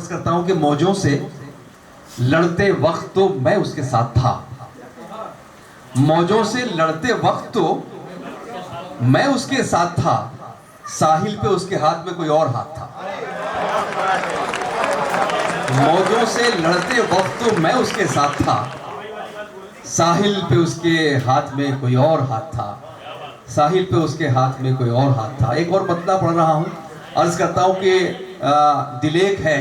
करता हूं कि मौजों से लड़ते वक्त तो मैं उसके साथ था, मौजों से लड़ते वक्त तो मैं उसके साथ था, साहिल पे उसके हाथ में कोई और हाथ था। मौजों से लड़ते वक्त तो मैं उसके साथ था, साहिल पे उसके हाथ में कोई और हाथ था, साहिल पे उसके हाथ में कोई और हाथ था। एक और मतला पढ़ रहा हूं, अर्ज करता हूं कि दिलेख है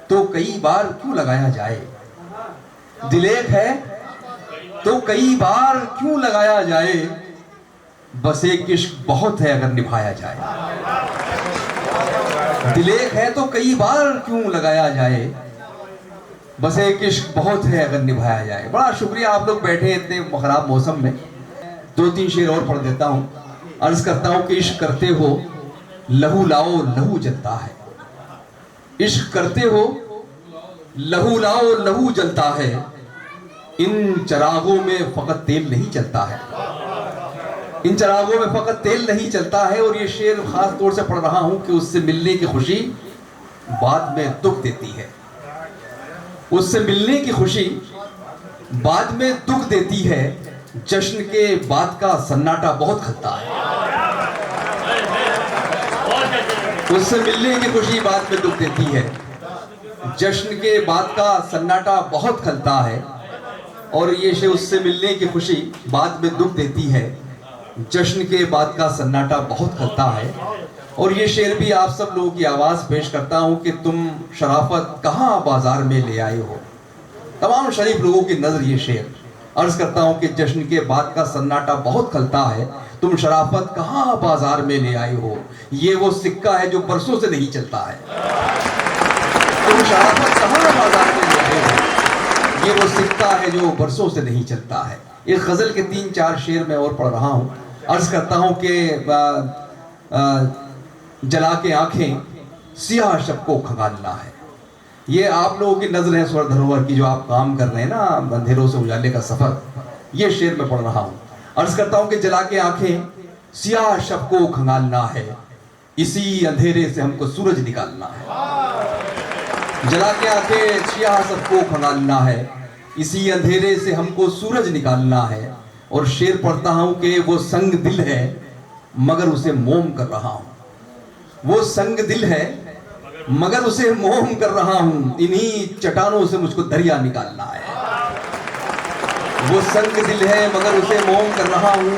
तो कई बार क्यों लगाया जाए, दिलेख है तो कई बार क्यों लगाया जाए, बस एक इश्क बहुत है अगर निभाया जाए। दिलेख है तो कई बार क्यों लगाया जाए, बस एक इश्क बहुत है अगर निभाया जाए। बड़ा शुक्रिया, आप लोग बैठे इतने खराब मौसम में। दो तीन शेर और पढ़ देता हूं। अर्ज करता हूं कि इश्क करते हो लहू लाओ लहू जलता है, इश्क करते हो लहू लाओ लहू जलता है, इन चिरागों में फकत तेल नहीं चलता है, इन चिरागों में फकत तेल नहीं चलता है। और ये शेर खास तौर से पढ़ रहा हूं कि उससे मिलने की खुशी बाद में दुख देती है, उससे मिलने की खुशी बाद में दुख देती है, जश्न के बाद का सन्नाटा बहुत खलता है, उससे मिलने की खुशी बाद में दुख देती है, जश्न के बाद का सन्नाटा बहुत खलता है। और ये शेर उससे मिलने की खुशी बाद में दुख देती है, जश्न के बाद का सन्नाटा बहुत खलता है। और ये शेर भी आप सब लोगों की आवाज़ पेश करता हूँ कि तुम शराफत कहाँ बाजार में ले आए हो, तमाम शरीफ लोगों की नज़र ये शेर। अर्ज करता हूँ कि जश्न के बाद का सन्नाटा बहुत खलता है, तुम शराफत कहाँ बाजार में ले आए हो, ये वो सिक्का है जो बरसों से नहीं चलता है, तुम शराफत कहाँ बाजार में ले आए हो, ये वो सिक्का है जो बरसों से नहीं चलता है। इस गज़ल के तीन चार शेर मैं और पढ़ रहा हूँ। अर्ज करता हूँ कि जला के आंखें सियाह शब को खंगालना है, ये आप लोगों की नजर है स्वर धरोहर की, जो आप काम कर रहे हैं ना, अंधेरों से उजाले का सफर, ये शेर में पढ़ रहा हूँ। अर्ज करता हूँ कि जला के आंखें सियाह शब को खंगालना है, इसी अंधेरे से हमको सूरज निकालना है, जला के आंखें सियाह शब को खंगालना है, इसी अंधेरे से हमको सूरज निकालना है। और शेर पढ़ता हूँ कि वो संग दिल है मगर उसे मोम कर रहा हूँ, वो संग दिल है मगर उसे मोम कर रहा हूं, इन्हीं चट्टानों से मुझको दरिया निकालना है, वो संग दिल है मगर उसे मोम कर रहा हूं,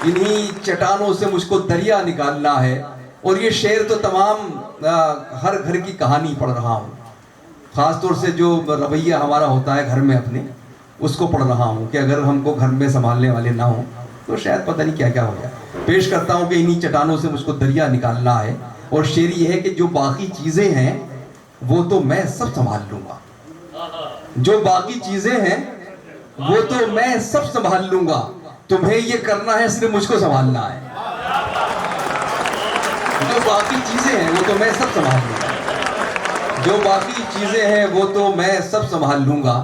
इन्हीं चट्टानों से मुझको दरिया निकालना है। और ये शेर तो तमाम हर घर की कहानी पढ़ रहा हूं, खास तौर से जो रवैया हमारा होता है घर में अपने, उसको पढ़ रहा हूं कि अगर हमको घर में संभालने वाले ना हो तो शायद पता नहीं क्या क्या हो जाए। पेश करता हूं कि इन्हीं चट्टानों से मुझको दरिया निकालना है। और शेर ये है कि जो बाकी चीजें हैं वो तो मैं सब संभाल लूंगा, जो बाकी चीजें हैं वो तो मैं सब संभाल लूंगा, तुम्हें ये करना है सिर्फ मुझको संभालना है, जो बाकी चीजें हैं वो तो मैं सब संभाल लूंगा, जो बाकी चीजें हैं वो तो मैं सब संभाल लूंगा,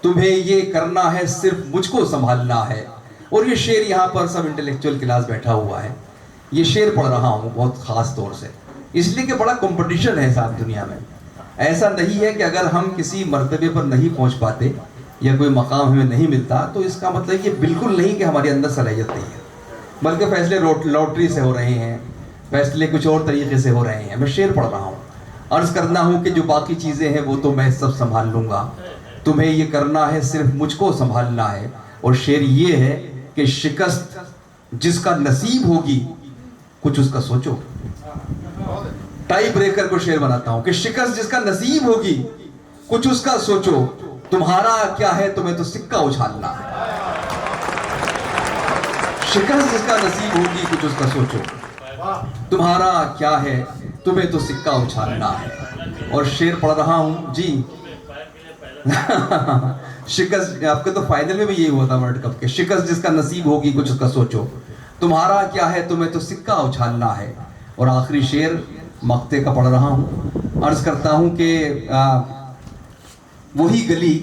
तुम्हें ये करना है सिर्फ मुझको संभालना है। और ये शेर यहाँ पर सब इंटेलेक्चुअल क्लास बैठा हुआ है, ये शेर पढ़ रहा हूँ बहुत ख़ास तौर से, इसलिए कि बड़ा कंपटीशन है साथ दुनिया में। ऐसा नहीं है कि अगर हम किसी मर्तबे पर नहीं पहुँच पाते या कोई मकाम हमें नहीं मिलता तो इसका मतलब ये बिल्कुल नहीं कि हमारे अंदर सलाहियत नहीं है, बल्कि फैसले लॉटरी से हो रहे हैं, फैसले कुछ और तरीके से हो रहे हैं। मैं शेर पढ़ रहा हूँ। अर्ज़ करना हूँ कि जो बाकी चीज़ें हैं वो तो मैं सब संभाल लूँगा, तुम्हें ये करना है सिर्फ मुझको संभालना है। और शेर ये है कि शिकस्त जिसका नसीब होगी कुछ उसका सोचो। टाई ब्रेकर को शेर बनाता हूं कि शिकस्त जिसका नसीब होगी कुछ उसका सोचो, तुम्हारा क्या है तुम्हें तो सिक्का उछालना है, शिकस्त जिसका नसीब होगी कुछ उसका सोचो, तुम्हारा क्या है तुम्हें तो सिक्का उछालना है। और शेर पढ़ रहा हूं जी शिकस्त, आपके तो फाइनल में भी यही हुआ था वर्ल्ड कप के, शिकस्त जिसका नसीब होगी कुछ उसका सोचो, तुम्हारा क्या है तुम्हें तो सिक्का उछालना है। और आखिरी शेर मक्ते का पढ़ रहा हूँ। अर्ज करता हूँ कि वही गली,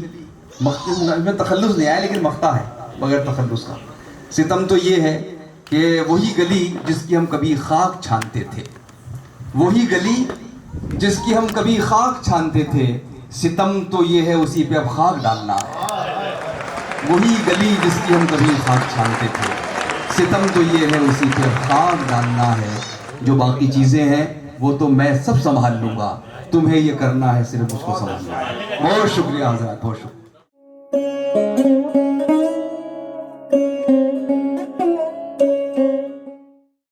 मक्ते में तखल्लुस नहीं आया लेकिन मक्ता है बगैर तखल्लुस का, सितम तो ये है कि वही गली जिसकी हम कभी खाक छानते थे, वही गली जिसकी हम कभी खाक छानते थे, सितम तो ये है उसी पे अब खाक डालना है। वही गली जिसकी हम कभी खाक छानते थे, सितम तो ये है उसी पे अब खाक डालना है। जो बाकी चीज़ें हैं वो तो मैं सब संभाल लूँगा, तुम्हें ये करना है सिर्फ उसको समझना। बहुत शुक्रिया हज़रात, बहुत शुक्रिया।